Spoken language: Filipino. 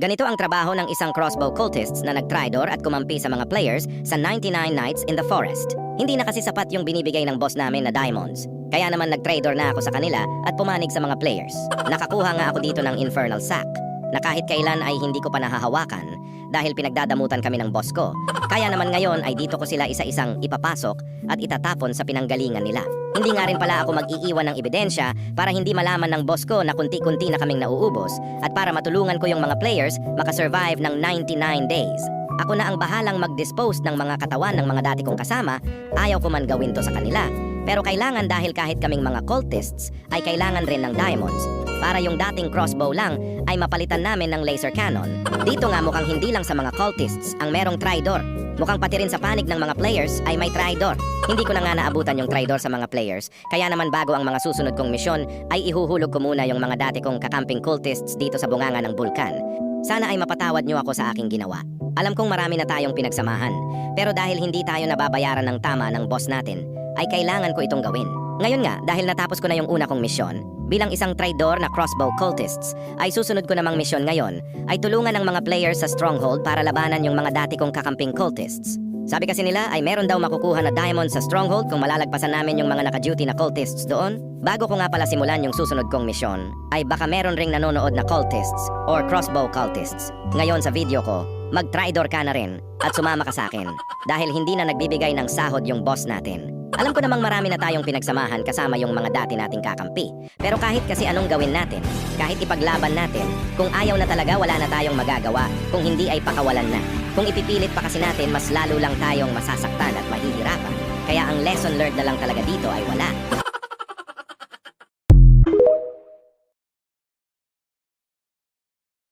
Ganito ang trabaho ng isang crossbow cultists na nagtridor at kumampi sa mga players sa 99 Nights in the Forest. Hindi na kasi sapat yung binibigay ng boss namin na diamonds. Kaya naman nagtrador na ako sa kanila at pumanig sa mga players. Nakakuha nga ako dito ng Infernal Sack na kahit kailan ay hindi ko pa nahahawakan dahil pinagdadamutan kami ng boss ko. Kaya naman ngayon ay dito ko sila isa-isang ipapasok at itatapon sa pinanggalingan nila. Hindi nga rin pala ako mag-iiwan ng ebidensya para hindi malaman ng boss ko na kunti-kunti na kaming nauubos at para matulungan ko yung mga players makasurvive ng 99 days. Ako na ang bahalang mag-dispose ng mga katawan ng mga dati kong kasama, ayaw ko man gawin to sa kanila. Pero kailangan dahil kahit kaming mga cultists ay kailangan rin ng diamonds. Para yung dating crossbow lang ay mapalitan namin ng laser cannon. Dito nga mukhang hindi lang sa mga cultists ang merong tridor. Mukhang pati rin sa panig ng mga players ay may tridor. Hindi ko na nga naabutan yung tridor sa mga players. Kaya naman bago ang mga susunod kong misyon ay ihuhulog ko muna yung mga dati kong kakamping cultists dito sa bunganga ng bulkan. Sana ay mapatawad nyo ako sa aking ginawa. Alam kong marami na tayong pinagsamahan. Pero dahil hindi tayo nababayaran ng tama ng boss natin, ay kailangan ko itong gawin. Ngayon nga, dahil natapos ko na yung una kong misyon, bilang isang tridor na crossbow cultists, ay susunod ko namang misyon ngayon, ay tulungan ng mga players sa stronghold para labanan yung mga dati kong kakamping cultists. Sabi kasi nila ay meron daw makukuha na diamond sa stronghold kung malalagpasan namin yung mga naka-duty na cultists doon. Bago ko nga pala simulan yung susunod kong misyon, ay baka meron ring nanonood na cultists or crossbow cultists. Ngayon sa video ko, mag-tridor ka na rin at sumama ka sa akin dahil hindi na nagbibigay ng sahod yung boss natin. Alam ko namang marami na tayong pinagsamahan kasama yung mga dati nating kakampi. Pero kahit kasi anong gawin natin, kahit ipaglaban natin, kung ayaw na talaga wala na tayong magagawa, kung hindi ay pakawalan na. Kung ipipilit pa kasi natin, mas lalo lang tayong masasaktan at mahihirapan. Kaya ang lesson learned na lang talaga dito ay wala.